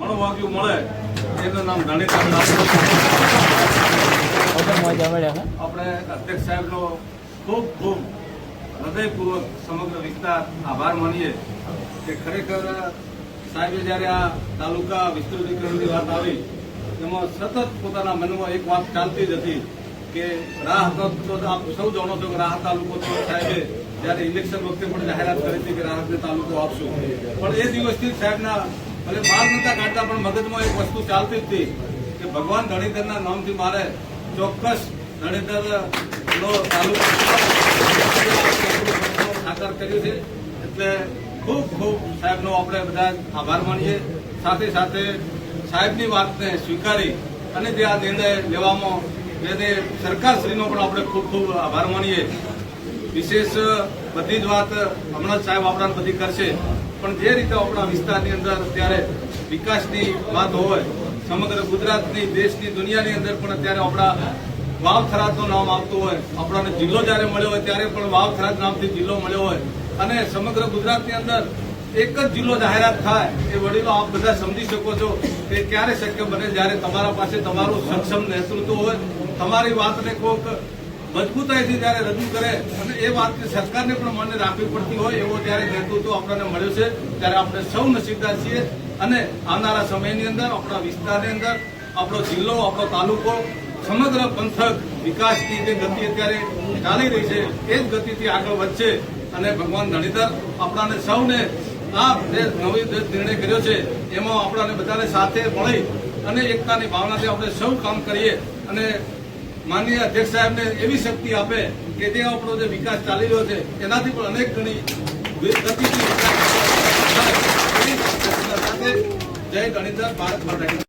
અણવાગ્યું મળે એનું નામ ધણીધર. આપણે અધ્યક્ષ સાહેબનો ખૂબ ખૂબ હૃદયપૂર્વક સમગ્ર વિસ્તાર આભાર માનીએ કે ખરેખર સાહેબે જ્યારે આ તાલુકા વિસ્તૃતીકરણની વાત આવી એમાં સતત પોતાના મનમાં એક વાત ચાલતી જ હતી કે રાહ તો આપ સૌ જાણો છો કે રાહ તાલુકો તો સાહેબે જ્યારે ઇલેક્શન વખતે પણ જાહેરાત કરી હતી કે રાહતને તાલુકો આપશું, પણ એ દિવસથી સાહેબના ભલે બહાર નતા કાઢતા પણ મગજમાં એક વસ્તુ ચાલતી જ હતી કે ભગવાન ધણીધરના નામથી મારે ચોક્કસ ધણીધરનો તાલુકો સાકાર કર્યું છે. એટલે ખૂબ ખૂબ સાહેબનો આપણે બધા આભાર માનીએ. સાથે સાથે સાહેબની વાતને સ્વીકારી અને જે આ નિર્ણય લેવામાં જેને સરકારશ્રીનો પણ આપણે ખૂબ ખૂબ આભાર માનીએ. વિશેષ બધી જ વાત હમણાં જ સાહેબ આપણાને બધી કરશે, પણ જે રીતે આપણા વિસ્તારની અંદર અત્યારે વિકાસની વાત હોય સમગ્ર ગુજરાતની દેશની દુનિયાની અંદર પણ અત્યારે આપણા વાવ થરાદનું નામ આવતું હોય, આપણાને જિલ્લો જ્યારે મળ્યો હોય ત્યારે પણ વાવ થરાદ નામથી જિલ્લો મળ્યો હોય અને સમગ્ર ગુજરાતની અંદર એક જ જિલ્લો જાહેરાત થાય એ વડીલો આપ બધા સમજી શકો છો કે ક્યારે શક્ય બને જ્યારે તમારા પાસે તમારું સક્ષમ નેતૃત્વ હોય, તમારી વાતને કોઈક મજબૂતાઈથી જ્યારે રજૂ કરે અને એ વાતને સરકારને પણ માન્ય રાખવી પડતી હોય એવો જ્યારે નેતૃત્વ આપણને મળ્યું છે ત્યારે આપણે સૌ નસીબદાર છીએ. અને આવનારા સમયની અંદર આપણા વિસ્તારની અંદર આપણો જિલ્લો આપણો તાલુકો સમગ્ર પંથક વિકાસની જે ગતિ અત્યારે ચાલી રહી છે એ જ ગતિથી આગળ વધશે અને ભગવાન ધણીધર આપણાને સૌને આ જે નવી નિર્ણય કર્યો છે એમાં આપણાને બધાને સાથે મળી અને એકતાની ભાવનાથી આપણે સૌ કામ કરીએ અને માનનીય અધ્યક્ષ સાહેબને એવી શક્તિ આપે કે જે આપણો જે વિકાસ ચાલી રહ્યો છે એનાથી પણ અનેક ગણી ગતિથી વિકાસ જય ધણીધર ભારત માતા.